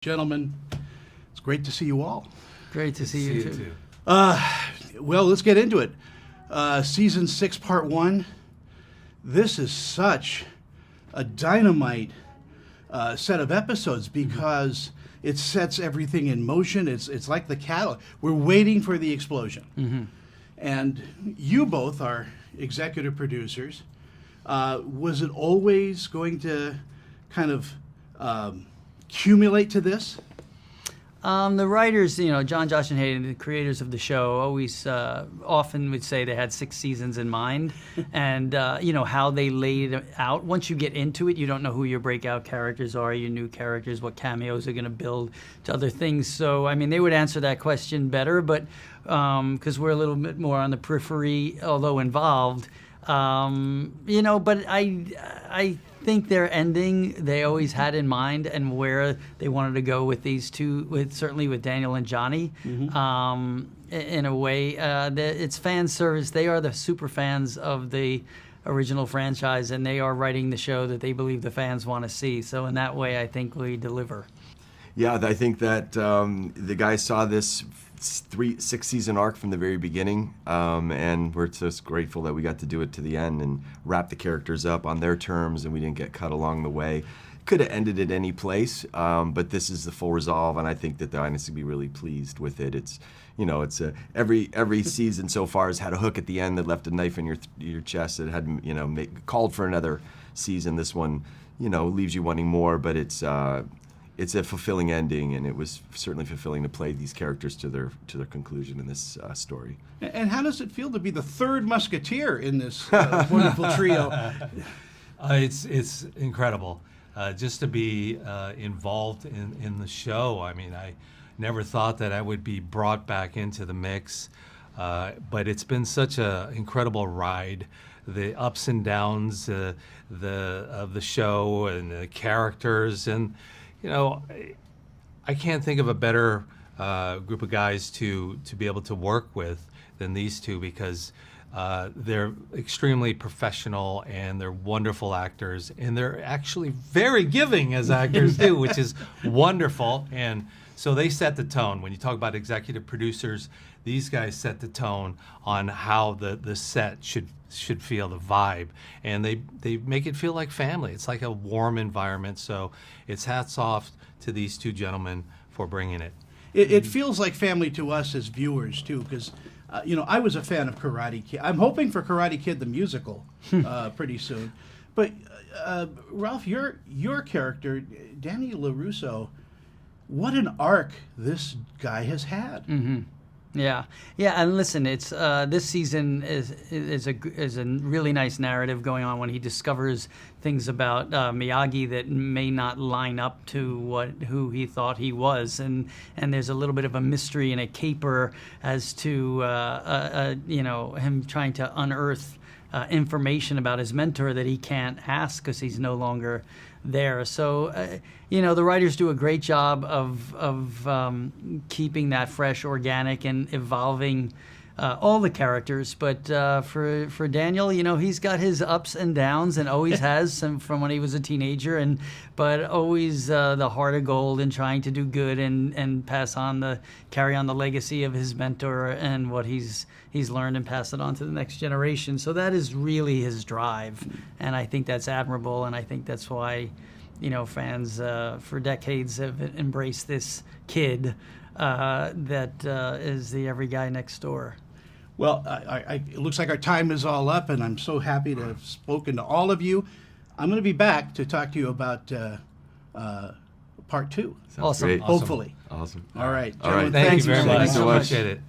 Gentlemen, it's great to see you all. Great to see you too. Well, let's get into it. Season 6, Part 1. This is such a dynamite set of episodes because it sets everything in motion. It's like the cattle. We're waiting for the explosion. And you both are executive producers. Was it always going to kind of accumulate to this? The writers, John, Josh, and Hayden, the creators of the show, always often would say they had 6 seasons in mind, and how they laid it out. Once you get into it, you don't know who your breakout characters are, your new characters, what cameos are going to build to other things. So, I mean, they would answer that question better, but because we're a little bit more on the periphery, although involved. But I think their ending they always had in mind and where they wanted to go with these two, certainly with Daniel and Johnny. In a way, it's fan service. They are the super fans of the original franchise, and they are writing the show that they believe the fans want to see. So in that way, I think we deliver. Yeah, I think that the guys saw this 6-season arc from the very beginning, and we're just grateful that we got to do it to the end and wrap the characters up on their terms, and we didn't get cut along the way. Could have ended at any place, but this is the full resolve, and I think that the audience will be really pleased with it. It's every season so far has had a hook at the end that left a knife in your chest that had called for another season. This one leaves you wanting more, but it's a fulfilling ending, and it was certainly fulfilling to play these characters to their conclusion in this story. And how does it feel to be the third musketeer in this wonderful trio? It's incredible just to be involved in the show. I mean, I never thought that I would be brought back into the mix, but it's been such an incredible ride. The ups and downs of the show and the characters, and I can't think of a better group of guys to be able to work with than these two, because they're extremely professional and they're wonderful actors, and they're actually very giving as actors too, which is wonderful. And so they set the tone. When you talk about executive producers, these guys set the tone on how the set should feel, the vibe, and they make it feel like family. It's like a warm environment. So it's hats off to these two gentlemen for bringing it. It feels like family to us as viewers too, because I was a fan of Karate Kid. I'm hoping for Karate Kid the musical pretty soon. But Ralph, your character, Danny LaRusso, what an arc this guy has had. Yeah, and listen, it's this season is a really nice narrative going on when he discovers things about Miyagi that may not line up to who he thought he was, and there's a little bit of a mystery and a caper as to him trying to unearth information about his mentor that he can't ask because he's no longer there. So, the writers do a great job of keeping that fresh, organic, and evolving all the characters. But for Daniel, he's got his ups and downs, and always has from when he was a teenager, but always the heart of gold and trying to do good and carry on the legacy of his mentor and what he's learned and pass it on to the next generation. So that is really his drive, and I think that's admirable, and I think that's why fans for decades have embraced this kid that is the every guy next door. Well, it looks like our time is all up, and I'm so happy to have spoken to all of you. I'm going to be back to talk to you about Part 2. Sounds great. Hopefully. Awesome. All right. All right. Thank you very much. Thank you so much. Appreciate it.